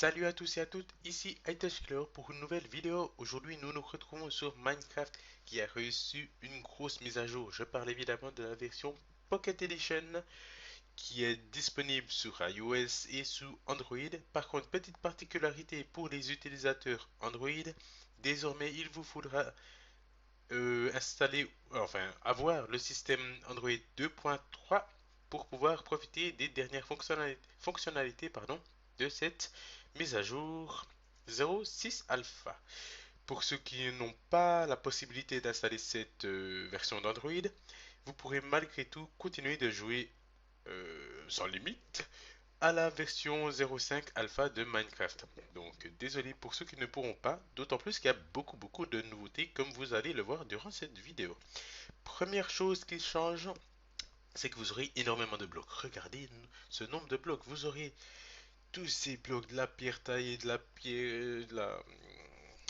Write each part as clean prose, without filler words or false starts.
Salut à tous et à toutes, ici iTouchClair pour une nouvelle vidéo. Aujourd'hui, nous nous retrouvons sur Minecraft qui a reçu une grosse mise à jour. Je parle évidemment de la version Pocket Edition qui est disponible sur iOS et sous Android. Par contre, petite particularité pour les utilisateurs Android, désormais il vous faudra installer, enfin avoir le système Android 2.3 pour pouvoir profiter des dernières fonctionnalités de cette mise à jour 0.6 alpha. Pour ceux qui n'ont pas la possibilité d'installer cette version d'Android, vous pourrez malgré tout continuer de jouer sans limite à la version 0.5 alpha de Minecraft. Donc désolé pour ceux qui ne pourront pas, d'autant plus qu'il y a beaucoup de nouveautés comme vous allez le voir durant cette vidéo. Première chose qui change, c'est que vous aurez énormément de blocs. Regardez ce nombre de blocs. Vous aurez tous ces blocs, de la pierre taillée, de la pierre, de la...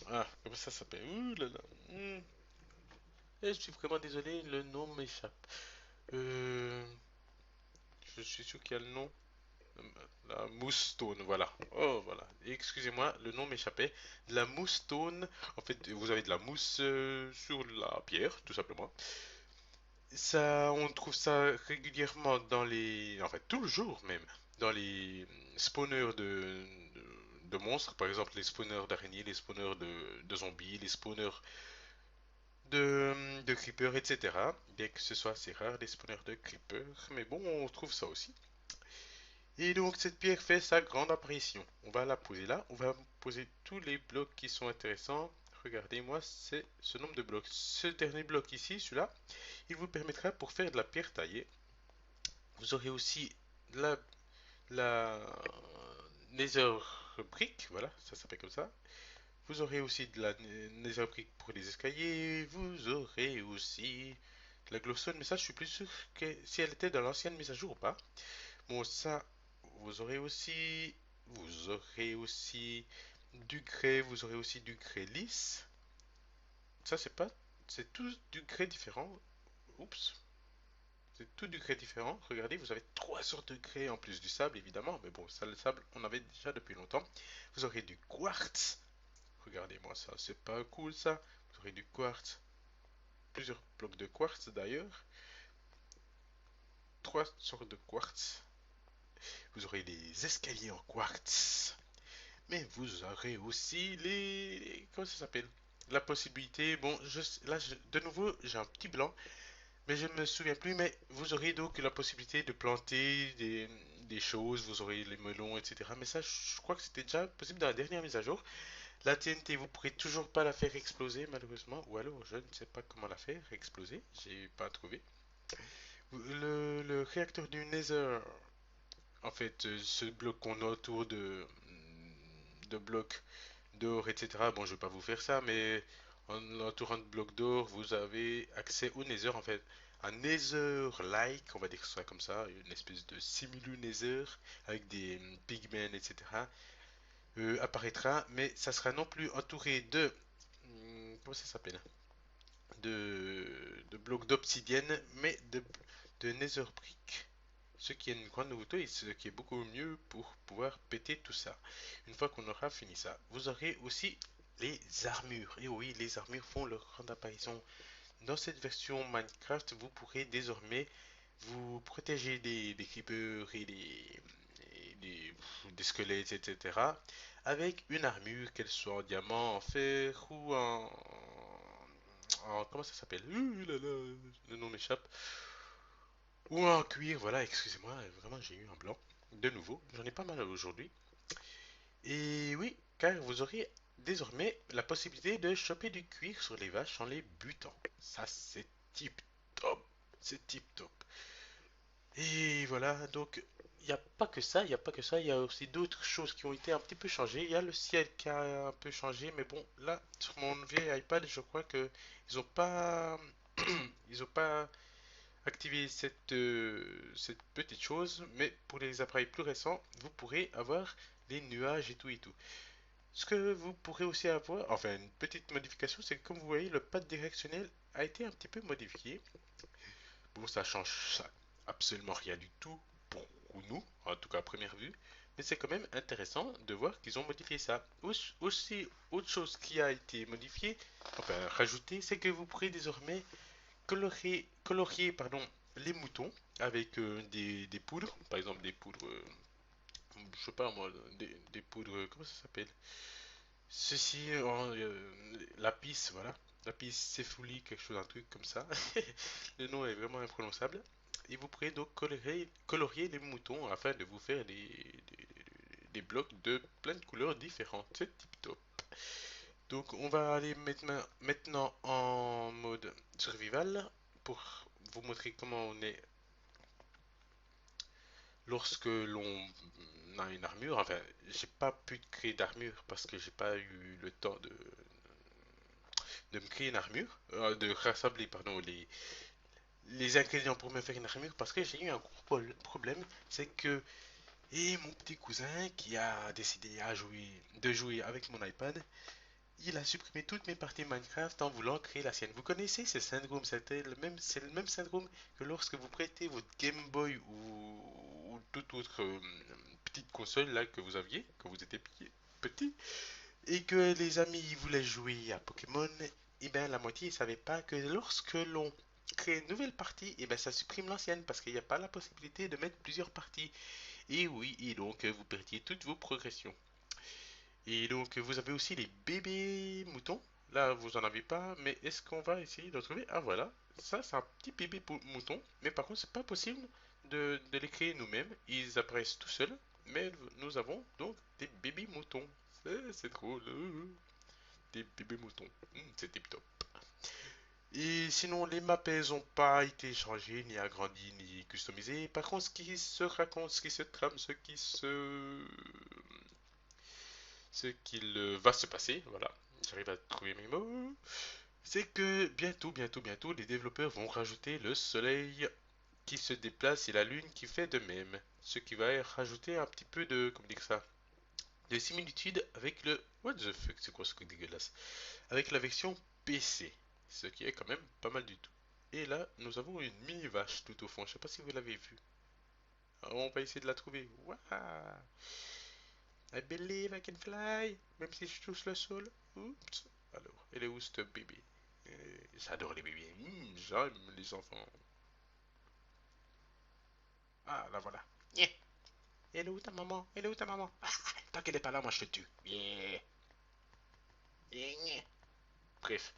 Ah, comment ça s'appelle? Ouh là là. Et je suis vraiment désolé, le nom m'échappe. Euh, je suis sûr qu'il y a le nom. La mousse stone, voilà. Oh, voilà. Excusez-moi, le nom m'échappait. De la mousse stone. En fait, vous avez de la mousse sur la pierre, tout simplement. Ça, on trouve ça régulièrement dans les, en fait, tout le jour même, dans les spawners de monstres, par exemple les spawners d'araignées, les spawners de zombies, les spawners de creepers, etc. Bien que ce soit assez rare, les spawners de creepers, mais bon, on trouve ça aussi. Et donc cette pierre fait sa grande apparition. On va la poser là. On va poser tous les blocs qui sont intéressants. Regardez-moi, c'est ce nombre de blocs. Ce dernier bloc ici, celui-là, il vous permettra pour faire de la pierre taillée. Vous aurez aussi la Nether brick, voilà, ça s'appelle comme ça. Vous aurez aussi de la Nether brick pour les escaliers. Vous aurez aussi de la glowstone, mais ça, je suis plus sûr que si elle était dans l'ancienne mise à jour ou pas. Bon, ça, vous aurez aussi, vous aurez aussi du grès, vous aurez aussi du grès lisse. Ça, c'est pas, c'est tout du grès différent. Oups, c'est tout du grès différent. Regardez, vous avez trois sortes de grès en plus du sable, évidemment. Mais bon, ça, le sable, on avait déjà depuis longtemps. Vous aurez du quartz. Regardez-moi ça, c'est pas cool ça. Vous aurez du quartz. Plusieurs blocs de quartz d'ailleurs. Trois sortes de quartz. Vous aurez des escaliers en quartz. Mais vous aurez aussi comment ça s'appelle? La possibilité, bon, de nouveau, j'ai un petit blanc, mais je ne me souviens plus, mais vous aurez donc la possibilité de planter des choses, vous aurez les melons, etc. Mais ça, je crois que c'était déjà possible dans la dernière mise à jour. La TNT, vous pourrez toujours pas la faire exploser, malheureusement, ou alors je ne sais pas comment la faire exploser, j'ai pas trouvé. Le réacteur du Nether, en fait, ce bloc qu'on a autour de blocs d'or, etc. Bon, je vais pas vous faire ça, mais en entourant de blocs d'or, vous avez accès au Nether, en fait. Un Nether-like, on va dire ça comme ça, une espèce de simulu Nether avec des pigments, etc. Apparaîtra, mais ça sera non plus entouré comment ça s'appelle? De blocs d'obsidienne, mais de Nether brick. Ce qui est une grande nouveauté et ce qui est beaucoup mieux pour pouvoir péter tout ça. Une fois qu'on aura fini ça, vous aurez aussi les armures. Et oui, les armures font leur grande apparition. Dans cette version Minecraft, vous pourrez désormais vous protéger des creepers des squelettes, etc. avec une armure, qu'elle soit en diamant, en fer ou comment ça s'appelle? Là là, le nom m'échappe. Ou en cuir, voilà, excusez-moi, vraiment j'ai eu un blanc. De nouveau, j'en ai pas mal aujourd'hui. Et oui, car vous aurez désormais la possibilité de choper du cuir sur les vaches en les butant. Ça, c'est tip top. C'est tip top. Et voilà, donc il n'y a pas que ça, il n'y a pas que ça, il y a aussi d'autres choses qui ont été un petit peu changées. Il y a le ciel qui a un peu changé, mais bon, là, sur mon vieil iPad, je crois que ils ont pas, ils ont pas activé cette petite chose, mais pour les appareils plus récents, vous pourrez avoir les nuages et tout et tout. Ce que vous pourrez aussi avoir, enfin une petite modification, c'est que comme vous voyez, le pad directionnel a été un petit peu modifié. Bon, ça change absolument rien du tout pour nous, en tout cas à première vue. mais c'est quand même intéressant de voir qu'ils ont modifié ça. Aussi, autre chose qui a été modifiée, enfin rajoutée, c'est que vous pourrez désormais colorier pardon, les moutons avec des poudres, par exemple des poudres, je sais pas moi, des poudres, comment ça s'appelle? Ceci, lapis, voilà. Lapis céphali, quelque chose, un truc comme ça. Le nom est vraiment imprononçable. Et vous pourrez donc colorier les moutons afin de vous faire des blocs de plein de couleurs différentes. C'est tip top. Donc on va aller maintenant en mode survival pour vous montrer comment on est lorsque l'on a une armure. Enfin, j'ai pas pu créer d'armure parce que j'ai pas eu le temps de me créer une armure, de rassembler pardon, les ingrédients pour me faire une armure parce que j'ai eu un gros problème, c'est que et mon petit cousin qui a décidé de jouer avec mon iPad, il a supprimé toutes mes parties Minecraft en voulant créer la sienne. Vous connaissez ce syndrome, c'est le même syndrome que lorsque vous prêtez votre Game Boy ou toute autre petite console là que vous aviez quand vous étiez petit et que les amis voulaient jouer à Pokémon, et bien la moitié ne savait pas que lorsque l'on crée une nouvelle partie, et bien ça supprime l'ancienne parce qu'il n'y a pas la possibilité de mettre plusieurs parties. Et oui, et donc vous perdiez toutes vos progressions. Et donc vous avez aussi les bébés moutons. Là vous en avez pas, mais est-ce qu'on va essayer de trouver? Ah voilà, ça c'est un petit bébé mouton, mais par contre c'est pas possible de les créer nous-mêmes. Ils apparaissent tout seuls, mais nous avons donc des bébés moutons. C'est drôle. Des bébés moutons. C'est tip top. Et sinon, les maps, elles ont pas été changées, ni agrandies, ni customisées. Par contre, ce qui se raconte, ce qui se trame, ce qu'il va se passer, voilà, j'arrive à trouver mes mots, c'est que bientôt, les développeurs vont rajouter le soleil qui se déplace et la lune qui fait de même. Ce qui va rajouter un petit peu de, comment dire ça, de similitude avec le... What the fuck, c'est quoi ce truc dégueulasse? Avec la version PC, ce qui est quand même pas mal du tout. Et là, nous avons une mini vache tout au fond. Je sais pas si vous l'avez vue. Alors, on va essayer de la trouver. Waouh! I believe I can fly, même si je touche le sol. Oups. Alors, elle est où ce bébé? J'adore les bébés. J'aime les enfants. Ah, là voilà. Yeah. Elle est où ta maman? Elle est où ta maman? Ah, tant qu'elle est pas là, moi je te tue. Yeah. Yeah. Bref,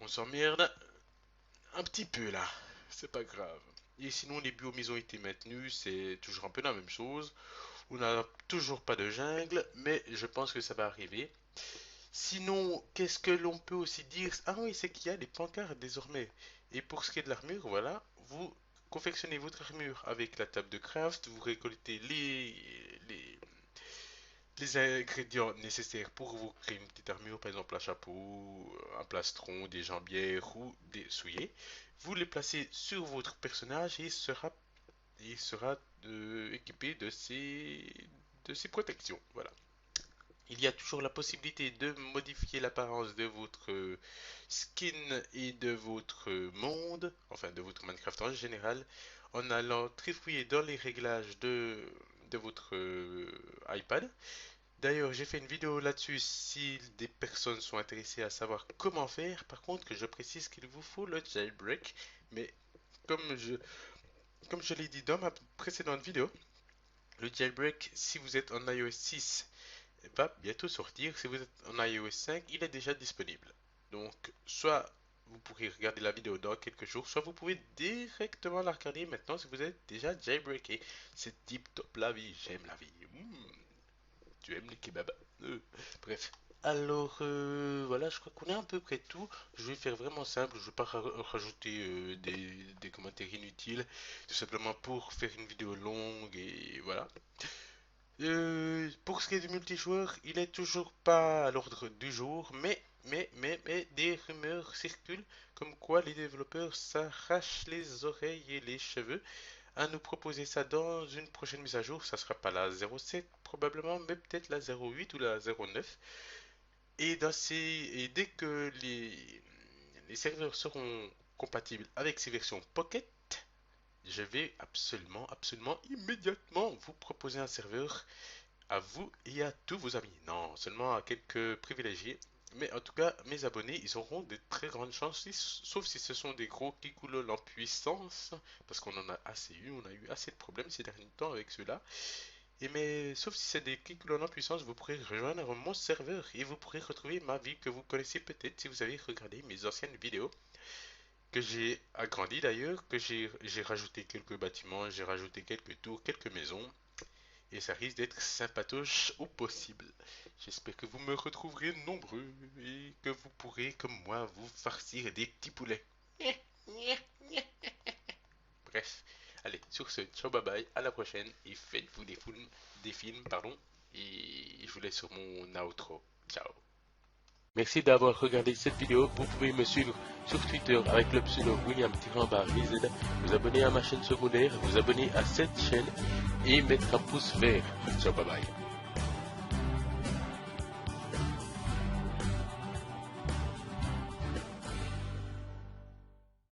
on s'emmerde un petit peu là. C'est pas grave. Et sinon, les biomes ils ont été maintenus, c'est toujours un peu la même chose. On n'a toujours pas de jungle, mais je pense que ça va arriver. Sinon, qu'est-ce que l'on peut aussi dire? Ah oui, c'est qu'il y a des pancartes désormais. Et pour ce qui est de l'armure, voilà, vous confectionnez votre armure avec la table de craft, vous récoltez les, les ingrédients nécessaires pour vous créer une petite armure, par exemple un chapeau, un plastron, des jambières ou des souliers. Vous les placez sur votre personnage et il sera équipé de ces protections. Voilà. Il y a toujours la possibilité de modifier l'apparence de votre skin et de votre monde, enfin de votre Minecraft en général, en allant trifouiller dans les réglages de votre iPad. D'ailleurs, j'ai fait une vidéo là-dessus si des personnes sont intéressées à savoir comment faire. Par contre, que je précise qu'il vous faut le jailbreak, mais comme je, comme je l'ai dit dans ma précédente vidéo, le jailbreak, si vous êtes en iOS 6, va bientôt sortir. Si vous êtes en iOS 5, il est déjà disponible. Donc, soit vous pourrez regarder la vidéo dans quelques jours, soit vous pouvez directement la regarder maintenant si vous êtes déjà jailbreaké. C'est tip top la vie, j'aime la vie. Tu aimes les kebabs. Bref. Alors voilà, je crois qu'on est à peu près tout. Je vais faire vraiment simple, je ne vais pas rajouter des commentaires inutiles, tout simplement pour faire une vidéo longue et voilà. Pour ce qui est du multijoueur, il est toujours pas à l'ordre du jour, mais des rumeurs circulent comme quoi les développeurs s'arrachent les oreilles et les cheveux à nous proposer ça dans une prochaine mise à jour. Ça sera pas la 07 probablement, mais peut-être la 08 ou la 09. Et dès que les serveurs seront compatibles avec ces versions Pocket, je vais absolument, immédiatement vous proposer un serveur à vous et à tous vos amis. Non, seulement à quelques privilégiés. Mais en tout cas, mes abonnés, ils auront de très grandes chances, sauf si ce sont des gros kikoulol en puissance, parce qu'on en a assez eu, on a eu assez de problèmes ces derniers temps avec ceux-là. Et mais, sauf si c'est des kikoulol en puissance, vous pourrez rejoindre mon serveur et vous pourrez retrouver ma vie que vous connaissez peut-être si vous avez regardé mes anciennes vidéos, que j'ai agrandi d'ailleurs, que j'ai rajouté quelques bâtiments, j'ai rajouté quelques tours, quelques maisons, et ça risque d'être sympatoche au possible. J'espère que vous me retrouverez nombreux et que vous pourrez, comme moi, vous farcir des petits poulets. Bref, allez, sur ce, ciao bye bye, à la prochaine et faites-vous des films, pardon, et je vous laisse sur mon outro. Ciao. Merci d'avoir regardé cette vidéo. Vous pouvez me suivre sur Twitter avec le pseudo William-VZ, vous abonner à ma chaîne secondaire, vous abonner à cette chaîne et mettre un pouce vert. Ciao, bye bye.